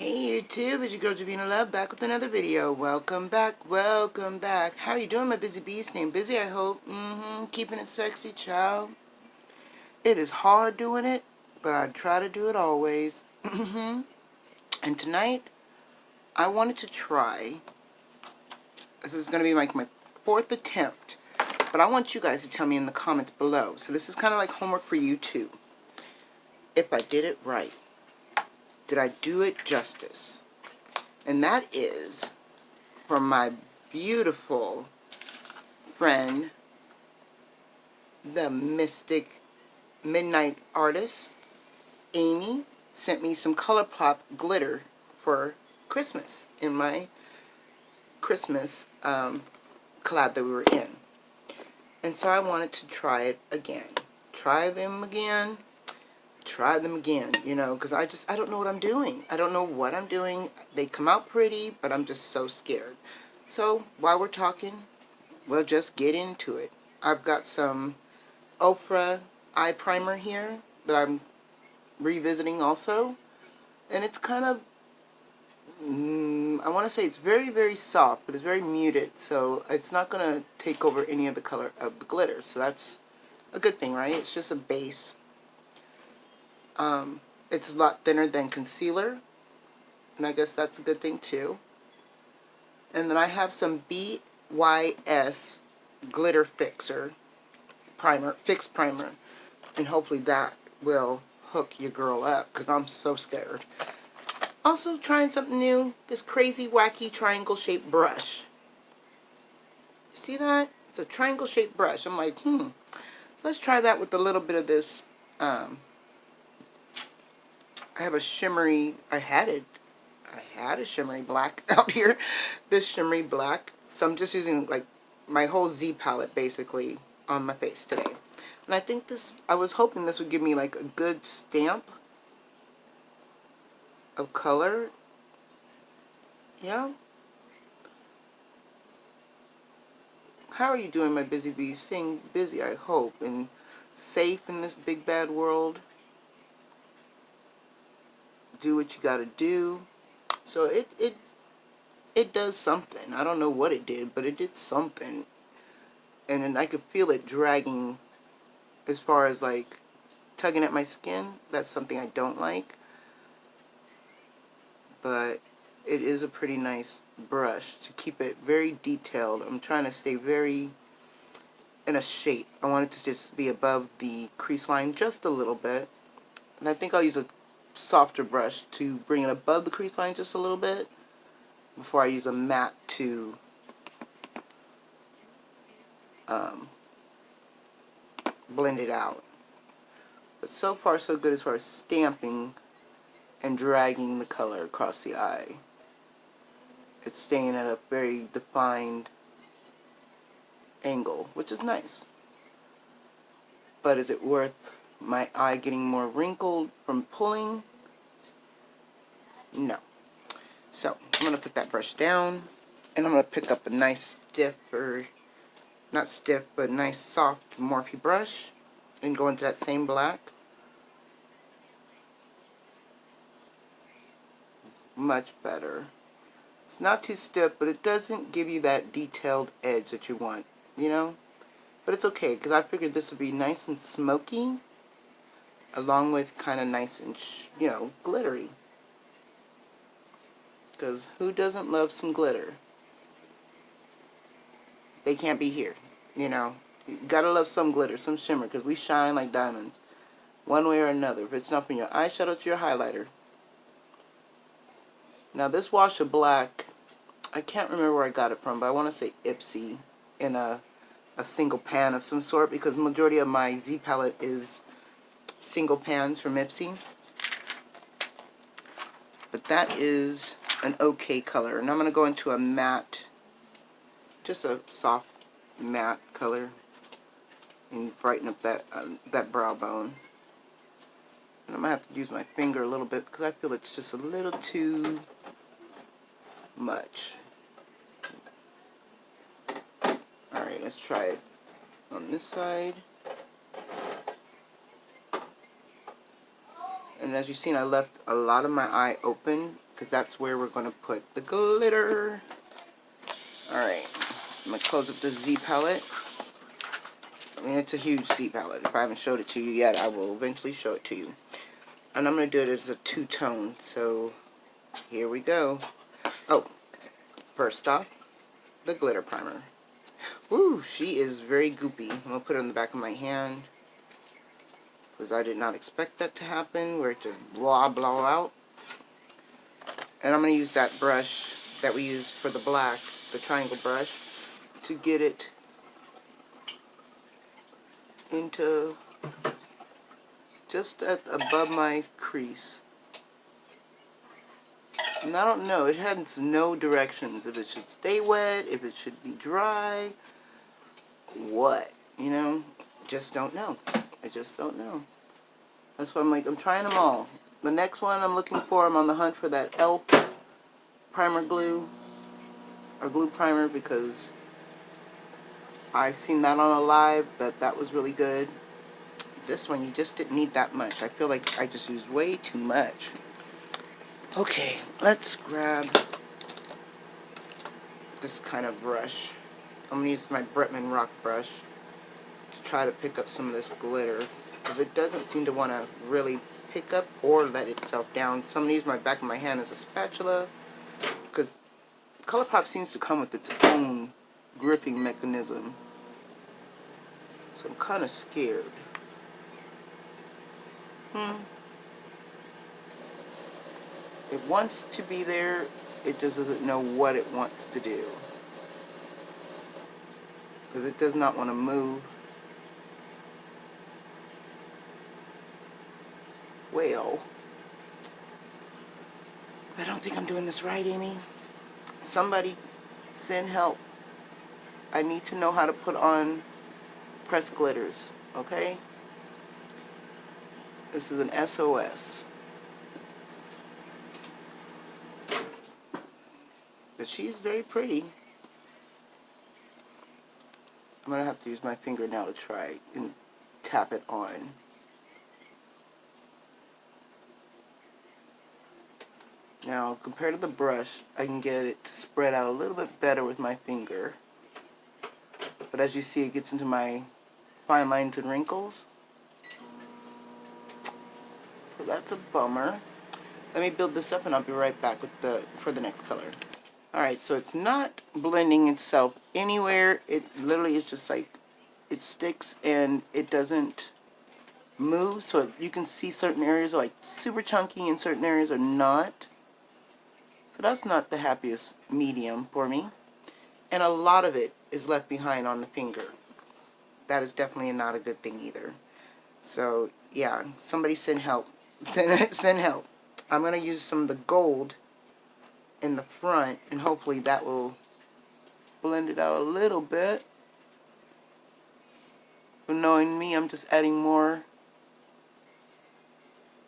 Hey YouTube, it's your girl Javina Love back with another video. Welcome back, welcome back. How are you doing, my busy beast named Busy, I hope? Keeping it sexy, child. It is hard doing it, but I try to do it always. And tonight, I wanted to try, this is going to be like my fourth attempt, but I want you guys to tell me in the comments below. So this is kind of like homework for you too. If I did it right. Did I do it justice? And that is from my beautiful friend, the Mystic Midnight Artist, Amy, sent me some colourpop glitter for Christmas in my Christmas collab that we were in. And so I wanted to try it again. Try them again, you know, because I don't know what I'm doing. I don't know what I'm doing. They come out pretty, but I'm just so scared. So while we're talking, we'll just get into it. I've got some Ofra eye primer here that I'm revisiting also. And it's kind of, I want to say it's very, very soft, but it's very muted. So it's not going to take over any of the color of the glitter. So that's a good thing, right? It's just a base. It's a lot thinner than concealer, and I guess that's a good thing too. And then I have some BYS glitter fixer primer, fixed primer, and hopefully that will hook your girl up because I'm so scared. Also trying something new, this crazy wacky triangle shaped brush. You see that? It's a triangle shaped brush. I'm like, let's try that with a little bit of this. I have a shimmery, I had a shimmery black out here, this shimmery black. So I'm just using like my whole Z palette basically on my face today. And I think this, I was hoping this would give me like a good stamp of color. Yeah. How are you doing, my busy bee? Staying busy, I hope, and safe in this big bad world. Do what you gotta do. So it does something. I don't know what it did, but it did something. And then I could feel it dragging as far as like tugging at my skin. That's something I don't like. But it is a pretty nice brush to keep it very detailed. I'm trying to stay very in a shape. I want it to just be above the crease line just a little bit. And I think I'll use a softer brush to bring it above the crease line just a little bit before I use a matte to blend it out. But so far so good as far as stamping and dragging the color across the eye. It's staying at a very defined angle, which is nice. But is it worth my eye getting more wrinkled from pulling? No. So I'm going to put that brush down, and I'm going to pick up a nice stiff, or not stiff, but nice soft Morphe brush and go into that same black. Much better. It's not too stiff, but it doesn't give you that detailed edge that you want, you know? But it's okay, because I figured this would be nice and smoky, along with kind of nice and, you know, glittery. Because who doesn't love some glitter? They can't be here, you know? You gotta love some glitter, some shimmer, because we shine like diamonds, one way or another. If it's not from your eyeshadow to your highlighter. Now this wash of black, I can't remember where I got it from, but I want to say Ipsy in a single pan of some sort, because the majority of my Z palette is single pans from Ipsy. But that is an okay color. And I'm going to go into a matte, just a soft matte color, and brighten up that brow bone. And I'm going to have to use my finger a little bit because I feel it's just a little too much. Alright, let's try it on this side. And as you've seen, I left a lot of my eye open because that's where we're going to put the glitter. Alright, I'm going to close up the Z palette. I mean, it's a huge Z palette. If I haven't showed it to you yet, I will eventually show it to you. And I'm going to do it as a two-tone, so here we go. Oh, first off, the glitter primer. Woo, she is very goopy. I'm going to put it on the back of my hand, because I did not expect that to happen, where it just blah, blah out. And I'm going to use that brush that we used for the black, the triangle brush, to get it into just above my crease. And I don't know, it has no directions, if it should stay wet, if it should be dry, what, you know, just don't know. I just don't know. That's why I'm like, I'm trying them all. The next one I'm looking for, I'm on the hunt for that e.l.f. primer glue, or glue primer, because I've seen that on a live, that was really good. This one, you just didn't need that much. I feel like I just used way too much. Okay, let's grab this kind of brush. I'm going to use my Bretman Rock brush to try to pick up some of this glitter, because it doesn't seem to want to really pick up or let itself down. So I'm going to use my back of my hand as a spatula, because ColourPop seems to come with its own gripping mechanism. So I'm kind of scared. It wants to be there, it just doesn't know what it wants to do. Because it does not want to move. Well, I don't think I'm doing this right, Amy. Somebody send help. I need to know how to put on pressed glitters, okay? This is an SOS. But she's very pretty. I'm going to have to use my finger now to try and tap it on. Now, compared to the brush, I can get it to spread out a little bit better with my finger. But as you see, it gets into my fine lines and wrinkles. So that's a bummer. Let me build this up and I'll be right back with for the next color. Alright, so it's not blending itself anywhere. It literally is just like, it sticks and it doesn't move. So you can see certain areas are like super chunky and certain areas are not. So that's not the happiest medium for me. And a lot of it is left behind on the finger. That is definitely not a good thing either. So yeah, somebody send help. Send help. I'm going to use some of the gold in the front, and hopefully that will blend it out a little bit. But knowing me, I'm just adding more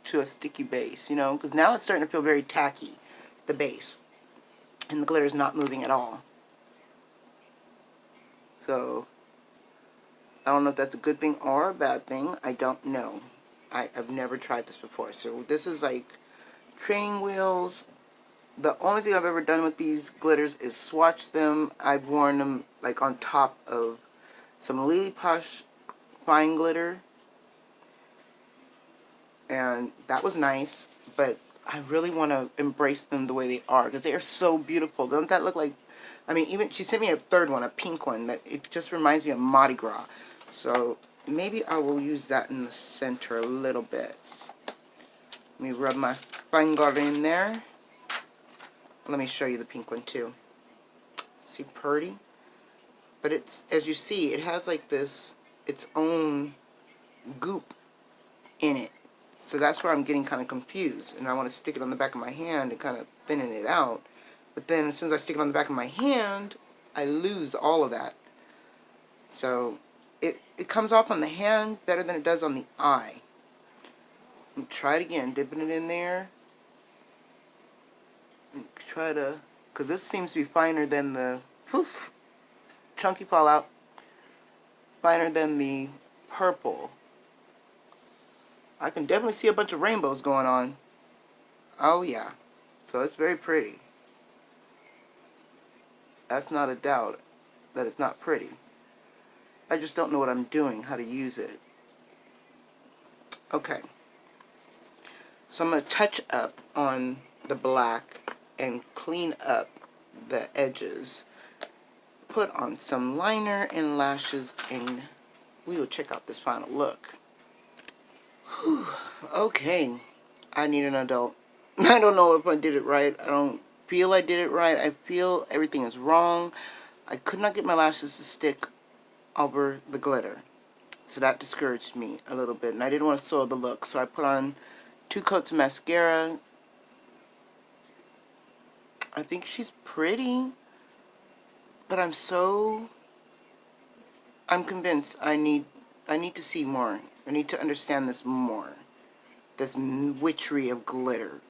to a sticky base, you know, because now it's starting to feel very tacky, the base, and the glitter is not moving at all. So I don't know if that's a good thing or a bad thing. I don't know. I've never tried this before. So this is like training wheels. The only thing I've ever done with these glitters is swatch them. I've worn them like on top of some Lily Posh fine glitter. And that was nice. But I really want to embrace them the way they are, because they are so beautiful. Doesn't that look like... I mean, even she sent me a third one, a pink one, that it just reminds me of Mardi Gras. So maybe I will use that in the center a little bit. Let me rub my finger in there. Let me show you the pink one too. See, pretty? But it's, as you see, it has like this, its own goop in it. So that's where I'm getting kind of confused. And I want to stick it on the back of my hand and kind of thinning it out. But then as soon as I stick it on the back of my hand, I lose all of that. So it comes off on the hand better than it does on the eye. Try it again, dipping it in there. And try to, because this seems to be finer than the, poof, chunky fallout, finer than the purple. I can definitely see a bunch of rainbows going on. Oh yeah. So it's very pretty. That's not a doubt that it's not pretty. I just don't know what I'm doing, how to use it. Okay. So I'm going to touch up on the black and clean up the edges. Put on some liner and lashes, and we will check out this final look. Whew. Okay. I need an adult. I don't know if I did it right. I don't feel I did it right. I feel everything is wrong. I could not get my lashes to stick over the glitter. So that discouraged me a little bit. And I didn't want to soil the look. So I put on 2 coats of mascara. I think she's pretty. But I'm convinced I need to see more. I need to understand this more. This witchery of glitter.